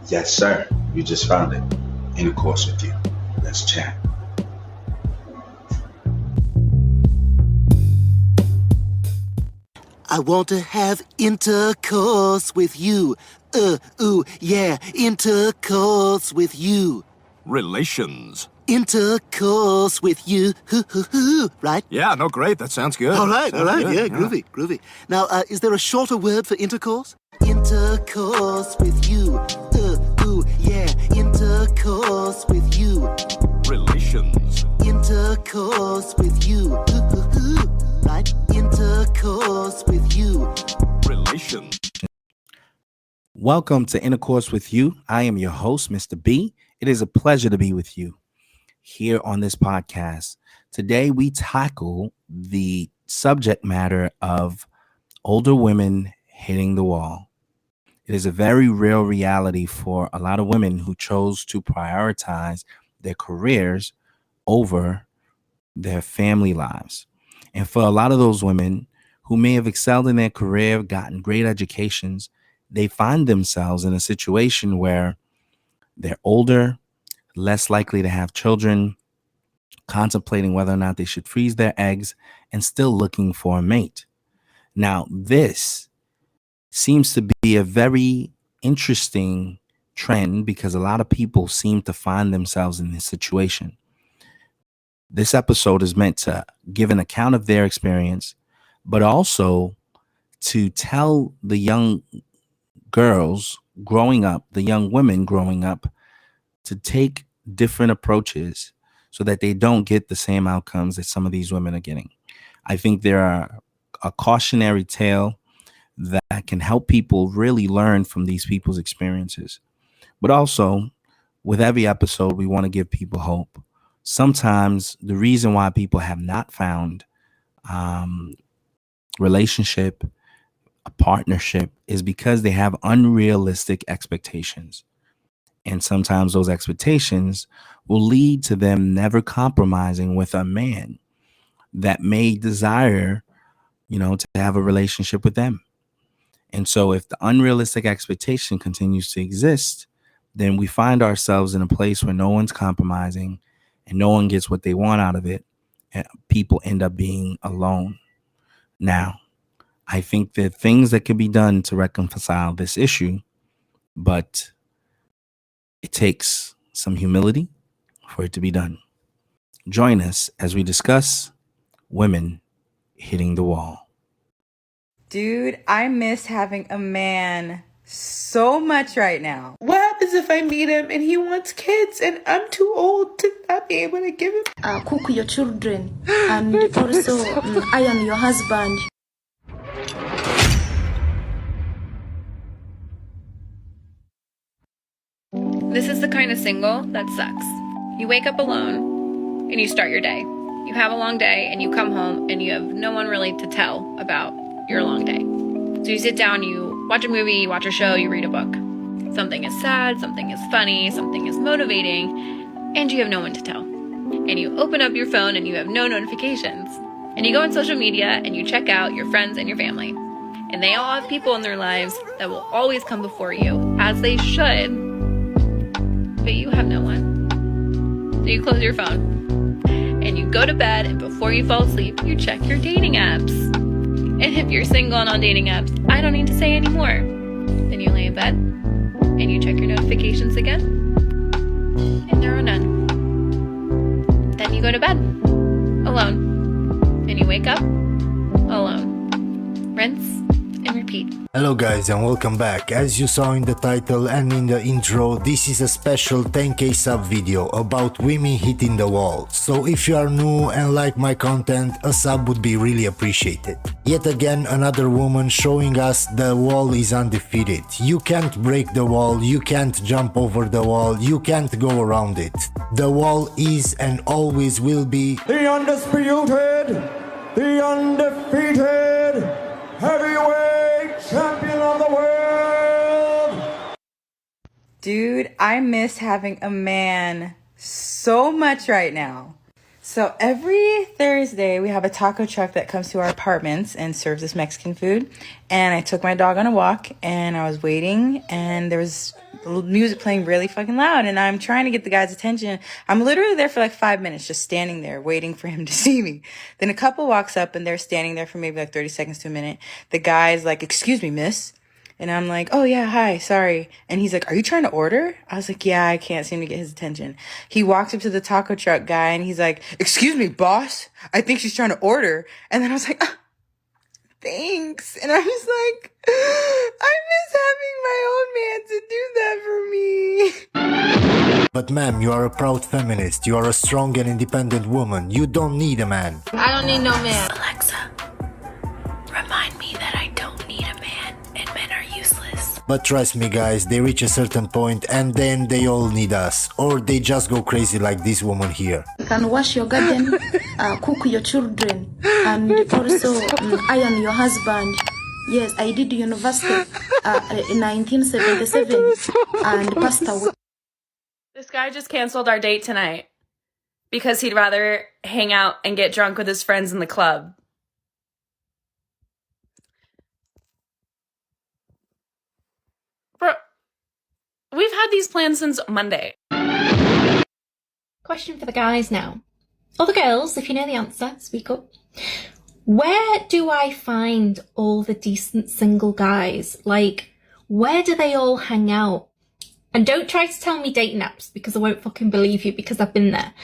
Yes, sir. You just found it. Intercourse with you. Let's chat. I want to have intercourse with you. Ooh, yeah, intercourse with you. Relations. Intercourse with you. Right? Yeah, no, great. That sounds good. All right, Sounds good, yeah, groovy. Now, is there a shorter word for intercourse? Intercourse with you. Ooh, yeah, intercourse with you. Relations. Intercourse with you. Right? Intercourse with you. Relations. Welcome to Intercourse with You. I am your host, Mr. B. It is a pleasure to be with you here on this podcast. Today, we tackle the subject matter of older women hitting the wall. It is a very real reality for a lot of women who chose to prioritize their careers over their family lives. And for a lot of those women who may have excelled in their career, gotten great educations, they find themselves in a situation where they're older, less likely to have children, contemplating whether or not they should freeze their eggs, and still looking for a mate. Now, this seems to be a very interesting trend because a lot of people seem to find themselves in this situation. This episode is meant to give an account of their experience, but also to tell the young girls growing up, the young women growing up, to take different approaches so that they don't get the same outcomes that some of these women are getting. I think there are a cautionary tale that can help people really learn from these people's experiences. But also, with every episode, we want to give people hope. Sometimes the reason why people have not found relationship, a partnership, is because they have unrealistic expectations. And sometimes those expectations will lead to them never compromising with a man that may desire, to have a relationship with them. And so if the unrealistic expectation continues to exist, then we find ourselves in a place where no one's compromising and no one gets what they want out of it. And people end up being alone. Now, I think there are things that can be done to reconcile this issue, but it takes some humility for it to be done. Join us as we discuss women hitting the wall. Dude, I miss having a man so much right now. What happens if I meet him and he wants kids and I'm too old to not be able to give him? Cook your children and also I am your husband. This is the kind of single that sucks. You wake up alone and you start your day. You have a long day and you come home and you have no one really to tell about your long day. So you sit down, you watch a movie, you watch a show, you read a book. Something is sad, something is funny, something is motivating, and you have no one to tell. And you open up your phone and you have no notifications. And you go on social media and you check out your friends and your family. And they all have people in their lives that will always come before you, as they should, but you have no one. So you close your phone and you go to bed, and before you fall asleep, you check your dating apps. And if you're single and on dating apps, I don't need to say anymore. Then you lay in bed and you check your notifications again, and there are none. Then you go to bed alone and you wake up alone. Rinse and repeat. Hello guys and welcome back. As you saw in the title and in the intro, this is a special 10k sub video about women hitting the wall. So if you are new and like my content, a sub would be really appreciated. Yet again, another woman showing us the wall is undefeated. You can't break the wall, you can't jump over the wall, you can't go around it. The wall is and always will be the undisputed, the undefeated heavyweight champion of the world. Dude, I miss having a man so much right now. So every Thursday, we have a taco truck that comes to our apartments and serves us Mexican food. And I took my dog on a walk, and I was waiting, and there was music playing really fucking loud, and I'm trying to get the guy's attention. I'm literally there for like 5 minutes, just standing there waiting for him to see me. Then a couple walks up, and they're standing there for maybe like 30 seconds to a minute. The guy's like, "Excuse me, miss." And I'm like, "Oh yeah, hi, sorry." And he's like, "Are you trying to order?" I was like, "Yeah, I can't seem to get his attention." He walks up to the taco truck guy, and he's like, "Excuse me, boss. I think she's trying to order." And then I was like, "Thanks." And I was like, I miss having my own man to do that for me. But ma'am, you are a proud feminist. You are a strong and independent woman. You don't need a man. I don't need no man. Alexa, remind me that I don't need a man and men are useless. But trust me guys, they reach a certain point and then they all need us. Or they just go crazy like this woman here. You can wash your garden, cook your children, and also iron your husband. Yes, I did university in 1977 and passed away. This guy just canceled our date tonight because he'd rather hang out and get drunk with his friends in the club. Bro, we've had these plans since Monday. Question for the guys now. Or the girls, if you know the answer, speak up. Where do I find all the decent single guys? Like, where do they all hang out? And don't try to tell me dating apps because I won't fucking believe you because I've been there.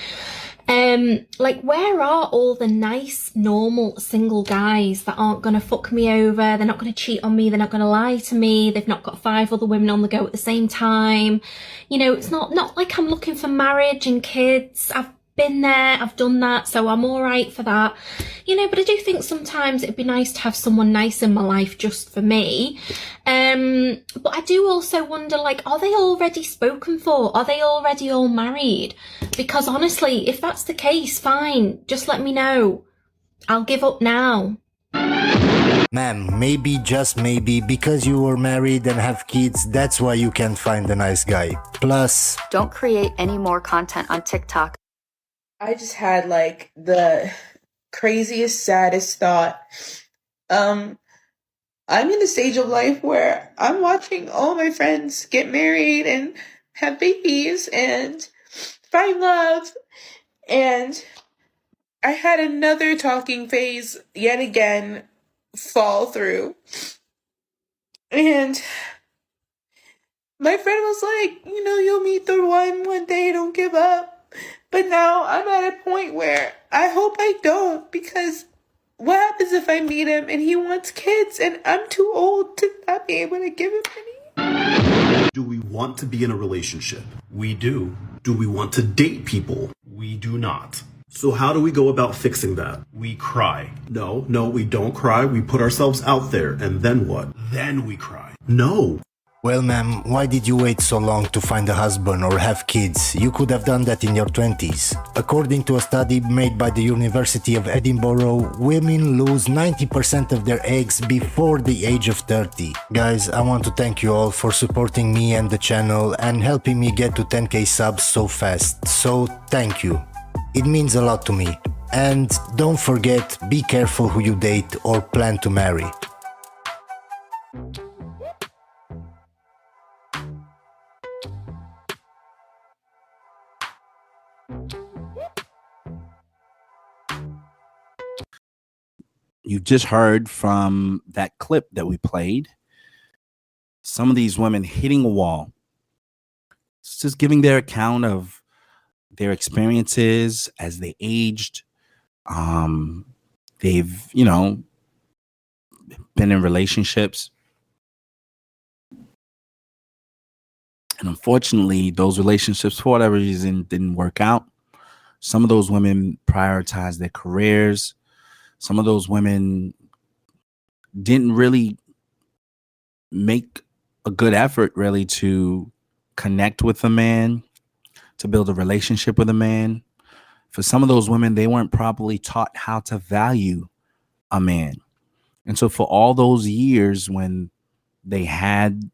Like, where are all the nice, normal, single guys that aren't going to fuck me over? They're not going to cheat on me. They're not going to lie to me. They've not got 5 other women on the go at the same time. You know, it's not like I'm looking for marriage and kids. I've been there. I've done that. So I'm all right for that. You know, but I do think sometimes it'd be nice to have someone nice in my life just for me. But I do also wonder, like, are they already spoken for? Are they already all married? Because honestly, if that's the case, fine. Just let me know. I'll give up now. Ma'am, maybe, just maybe, because you were married and have kids, that's why you can't find a nice guy. Plus, Don't create any more content on TikTok. I just had like the craziest, saddest thought. I'm in the stage of life where I'm watching all my friends get married and have babies and find love. And I had another talking phase yet again fall through. And my friend was like, you know, you'll meet the one day, don't give up. But now I'm at a point where I hope I don't, because what happens if I meet him and he wants kids and I'm too old to not be able to give him any? Do we want to be in a relationship? We do. Do we want to date people? We do not. So how do we go about fixing that? We cry. No, we don't cry. We put ourselves out there. And then what? Then we cry. No. well ma'am, why did you wait so long to find a husband or have kids? You could have done that in your 20s. According to a study made by the University of Edinburgh, women lose 90% of their eggs before the age of 30. Guys, I want to thank you all for supporting me and the channel and helping me get to 10k subs so fast. So thank you. It means a lot to me. And don't forget, be careful who you date or plan to marry. You just heard from that clip that we played. Some of these women hitting a wall. It's just giving their account of their experiences as they aged. They've, you know, been in relationships. And unfortunately, those relationships, for whatever reason, didn't work out. Some of those women prioritized their careers. Some of those women didn't really make a good effort, really, to connect with a man, to build a relationship with a man. For some of those women, they weren't properly taught how to value a man. And so for all those years when they had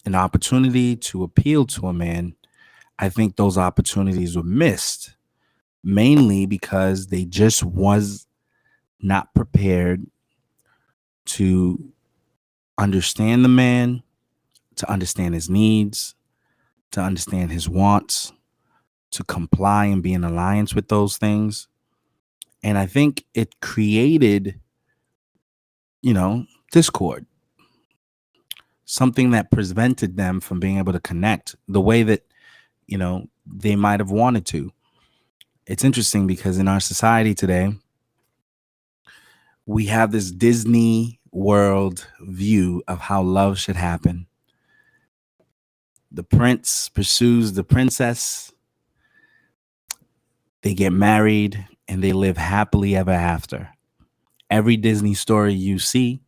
an opportunity to appeal to a man, I think those opportunities were missed mainly because they just was not prepared to understand the man, to understand his needs, to understand his wants, to comply and be in alliance with those things. And I think it created, discord, something that prevented them from being able to connect the way that, they might have wanted to. It's interesting because in our society today, we have this Disney world view of how love should happen. The prince pursues the princess, they get married, and they live happily ever after. Every Disney story you see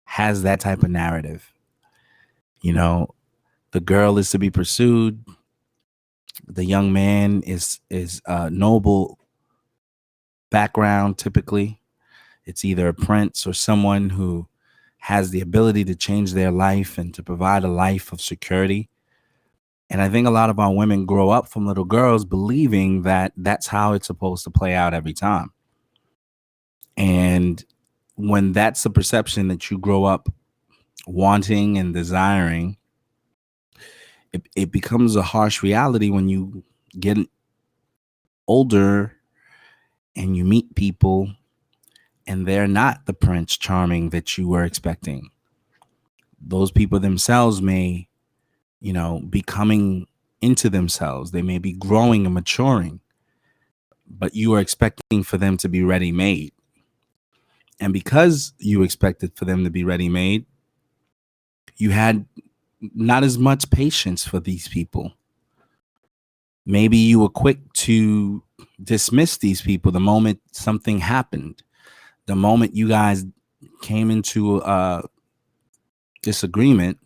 has that type of narrative. The girl is to be pursued. The young man is noble background. Typically, it's either a prince or someone who has the ability to change their life and to provide a life of security. And I think a lot of our women grow up from little girls believing that that's how it's supposed to play out every time. And when that's the perception that you grow up wanting and desiring, it becomes a harsh reality when you get older and you meet people and they're not the Prince Charming that you were expecting. Those people themselves may, be coming into themselves. They may be growing and maturing, but you are expecting for them to be ready-made. And because you expected for them to be ready-made, you had not as much patience for these people. Maybe you were quick to dismiss these people the moment something happened. The moment you guys came into a disagreement,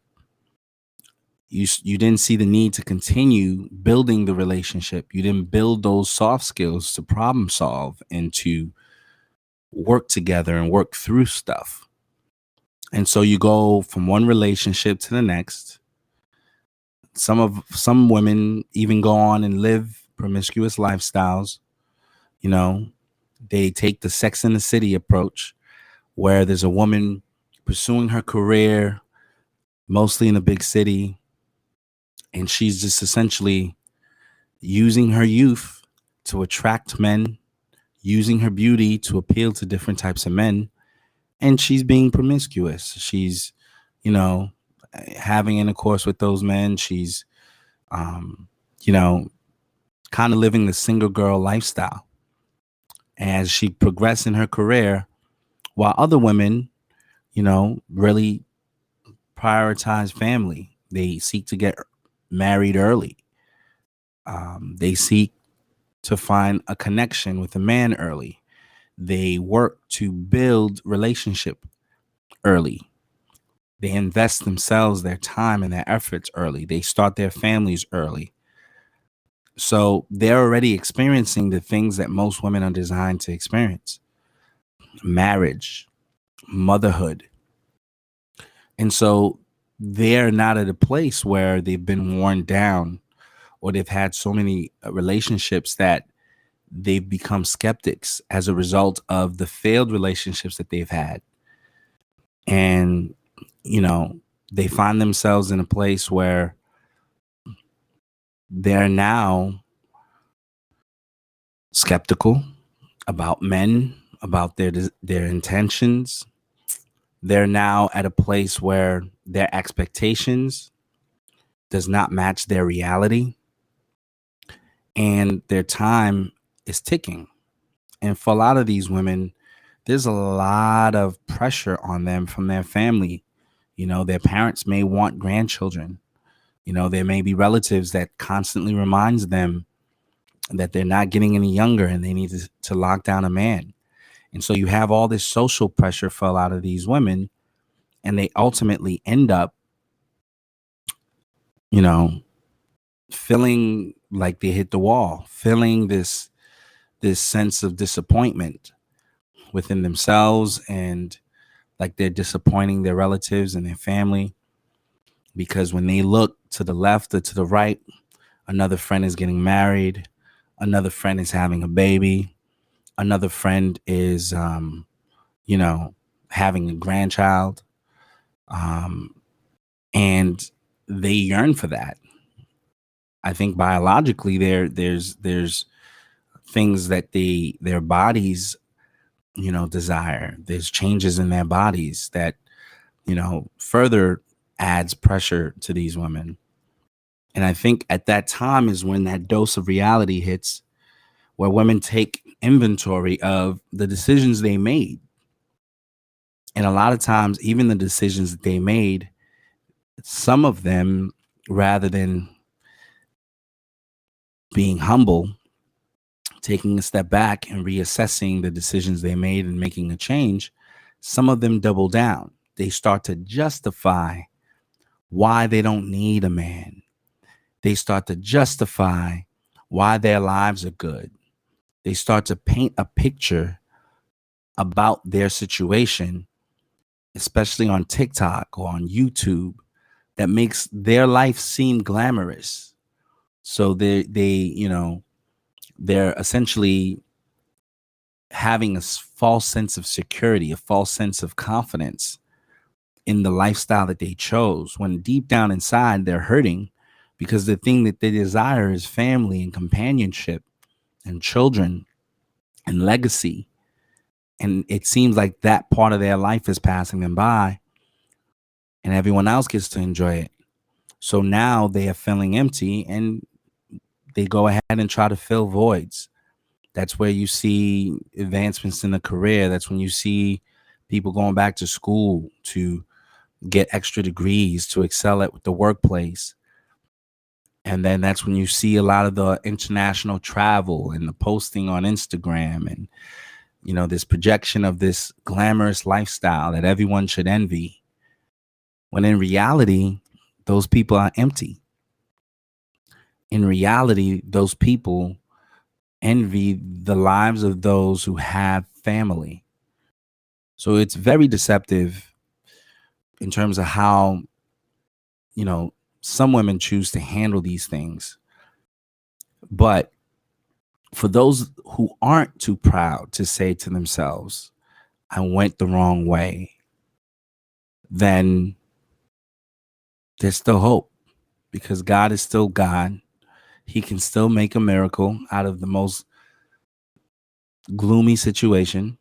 you didn't see the need to continue building the relationship. You didn't build those soft skills to problem solve and to work together and work through stuff. And so you go from one relationship to the next. Some women even go on and live promiscuous lifestyles. They take the Sex in the City approach, where there's a woman pursuing her career, mostly in a big city, and she's just essentially using her youth to attract men, using her beauty to appeal to different types of men, and she's being promiscuous. She's, having intercourse with those men. She's, kind of living the single girl lifestyle as she progressed in her career, while other women, really prioritize family. They seek to get married early. They seek to find a connection with a man early. They work to build relationship early. They invest themselves, their time, and their efforts early. They start their families early. So they're already experiencing the things that most women are designed to experience: marriage, motherhood. And so they're not at a place where they've been worn down or they've had so many relationships that they've become skeptics as a result of the failed relationships that they've had. And, they find themselves in a place where they're now skeptical about men, about their intentions. They're now at a place where their expectations does not match their reality, and their time is ticking. And for a lot of these women, there's a lot of pressure on them from their family. Their parents may want grandchildren. There may be relatives that constantly reminds them that they're not getting any younger and they need to lock down a man. And so you have all this social pressure for a lot of these women, and they ultimately end up, feeling like they hit the wall, feeling this sense of disappointment within themselves, and like they're disappointing their relatives and their family, because when they look to the left or to the right, another friend is getting married, Another friend is having a baby. Another friend is, having a grandchild. And they yearn for that. I think biologically there's things that their bodies, desire. There's changes in their bodies that, further adds pressure to these women. And I think at that time is when that dose of reality hits, where women take inventory of the decisions they made. And a lot of times, even the decisions that they made, some of them, rather than being humble, taking a step back and reassessing the decisions they made and making a change, some of them double down. They start to justify why they don't need a man. They start to justify why their lives are good. They start to paint a picture about their situation, especially on TikTok or on YouTube, that makes their life seem glamorous. So they're essentially having a false sense of security, a false sense of confidence in the lifestyle that they chose, when deep down inside they're hurting because the thing that they desire is family and companionship and children and legacy. And it seems like that part of their life is passing them by and everyone else gets to enjoy it. So now they are feeling empty and they go ahead and try to fill voids. That's where you see advancements in the career. That's when you see people going back to school to get extra degrees to excel at the workplace. And then that's when you see a lot of the international travel and the posting on Instagram and, this projection of this glamorous lifestyle that everyone should envy. When in reality, those people are empty. In reality, those people envy the lives of those who have family. So it's very deceptive in terms of how, some women choose to handle these things. But for those who aren't too proud to say to themselves, I went the wrong way, then there's still hope, because God is still God. He can still make a miracle out of the most gloomy situation.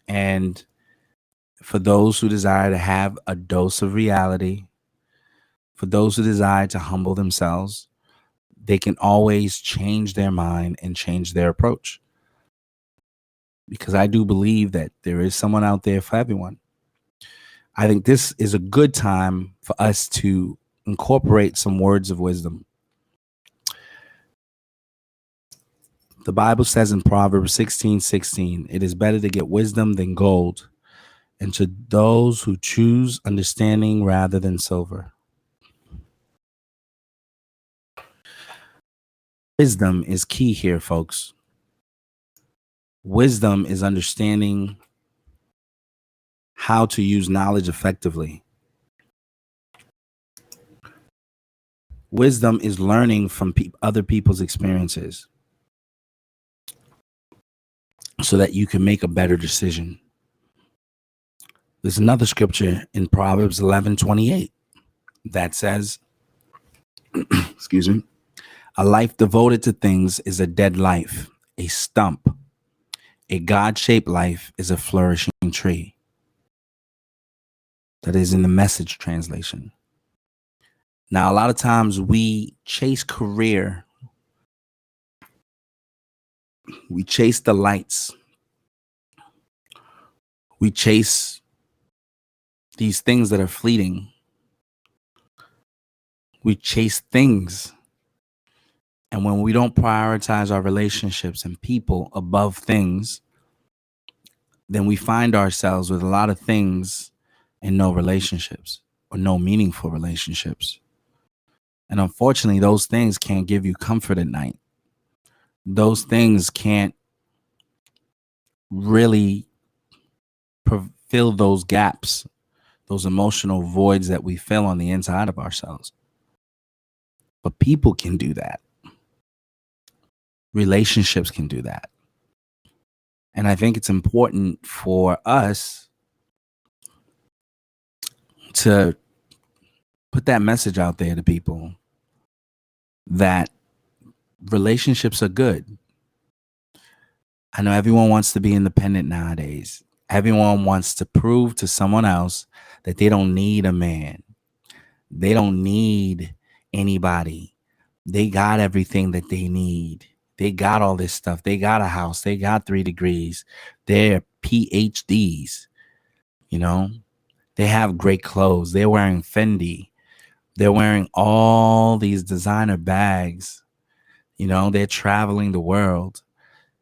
And for those who desire to have a dose of reality, for those who desire to humble themselves, they can always change their mind and change their approach. Because I do believe that there is someone out there for everyone. I think this is a good time for us to incorporate some words of wisdom. The Bible says in Proverbs 16:16, it is better to get wisdom than gold, and to those who choose understanding rather than silver. Wisdom is key here, folks. Wisdom is understanding how to use knowledge effectively. Wisdom is learning from other people's experiences so that you can make a better decision. There's another scripture in Proverbs 11:28 that says, excuse me, a life devoted to things is a dead life, a stump. A God-shaped life is a flourishing tree. That is in the Message translation. Now, a lot of times we chase career. We chase the lights. We chase these things that are fleeting. We chase things. And when we don't prioritize our relationships and people above things, then we find ourselves with a lot of things and no relationships or no meaningful relationships. And unfortunately, those things can't give you comfort at night. Those things can't really fill those gaps, those emotional voids that we fill on the inside of ourselves. But people can do that. Relationships can do that. And I think it's important for us to put that message out there to people that relationships are good. I know everyone wants to be independent nowadays. Everyone wants to prove to someone else that they don't need a man. They don't need anybody. They got everything that they need. They got all this stuff. They got a house. They got 3 degrees. They're PhDs. You know, they have great clothes. They're wearing Fendi. They're wearing all these designer bags. You know, they're traveling the world.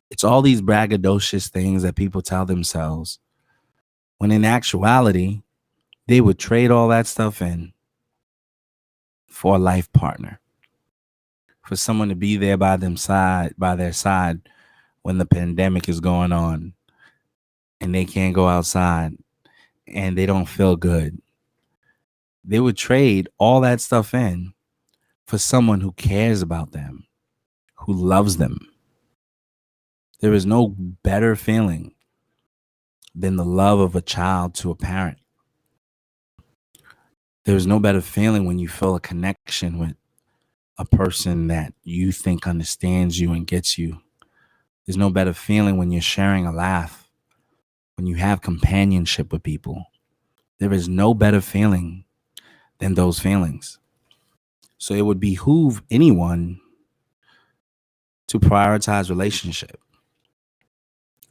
It's all these braggadocious things that people tell themselves, when in actuality, they would trade all that stuff in for a life partner, for someone to be there by their side when the pandemic is going on and they can't go outside and they don't feel good. They would trade all that stuff in for someone who cares about them, who loves them. There is no better feeling than the love of a child to a parent. There's no better feeling when you feel a connection with a person that you think understands you and gets you. There's no better feeling when you're sharing a laugh, when you have companionship with people. There is no better feeling than those feelings. So it would behoove anyone to prioritize relationship.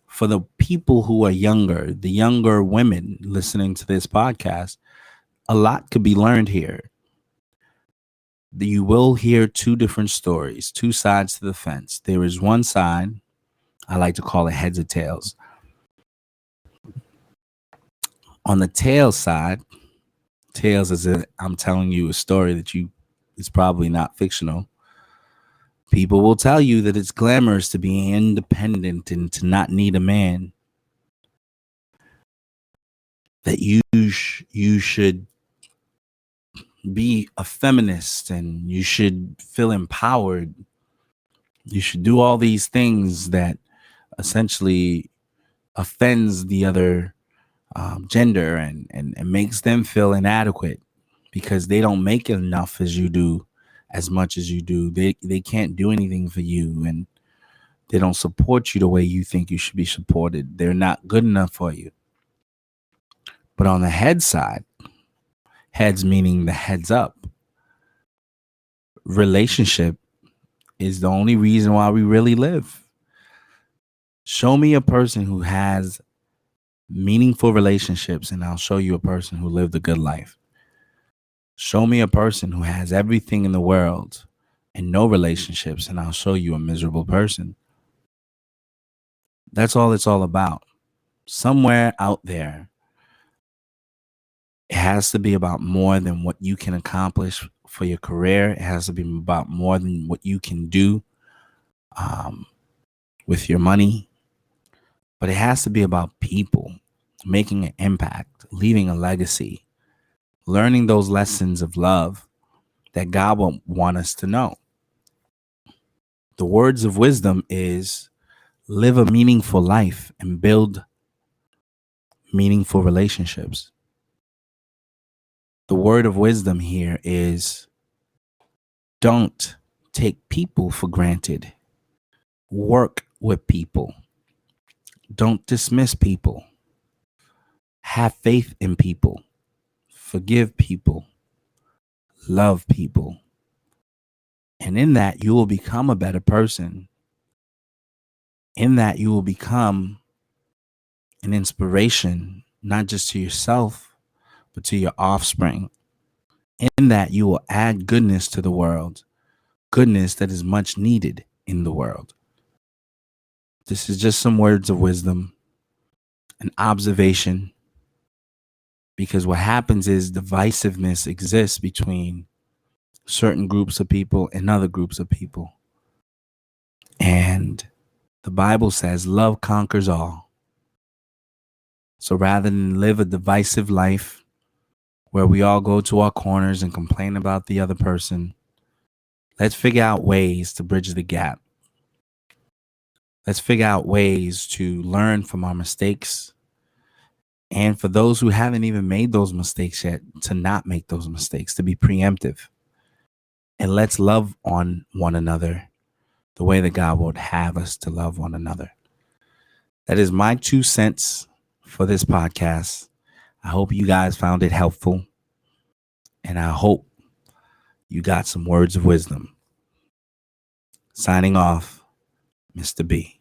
For the people who are younger, the younger women listening to this podcast, a lot could be learned here. You will hear 2 different stories, 2 sides to the fence. There is one side, I like to call it heads or tails. On the tail side, tails is I'm telling you a story that is probably not fictional. People will tell you that it's glamorous to be independent and to not need a man. That you should be a feminist and you should feel empowered. You should do all these things that essentially offends the other gender and makes them feel inadequate because they don't make enough as you do, as much as you do. They can't do anything for you, and they don't support you the way you think you should be supported. They're not good enough for you. But on the head side, heads meaning the heads up, relationship is the only reason why we really live. Show me a person who has meaningful relationships, and I'll show you a person who lived a good life. Show me a person who has everything in the world and no relationships, and I'll show you a miserable person. That's all it's all about. Somewhere out there, it has to be about more than what you can accomplish for your career. It has to be about more than what you can do with your money. But it has to be about people making an impact, leaving a legacy, learning those lessons of love that God will want us to know. The words of wisdom is live a meaningful life and build meaningful relationships. The word of wisdom here is don't take people for granted. Work with people. Don't dismiss people. Have faith in people. Forgive people. Love people. And in that, you will become a better person. In that, you will become an inspiration, not just to yourself, but to your offspring. In that, you will add goodness to the world, goodness that is much needed in the world. This is just some words of wisdom, an observation, because what happens is divisiveness exists between certain groups of people and other groups of people. And the Bible says love conquers all. So rather than live a divisive life where we all go to our corners and complain about the other person, let's figure out ways to bridge the gap. Let's figure out ways to learn from our mistakes. And for those who haven't even made those mistakes yet, to not make those mistakes, to be preemptive. And let's love on one another the way that God would have us to love one another. That is my 2 cents for this podcast. I hope you guys found it helpful. And I hope you got some words of wisdom. Signing off, Mr. B.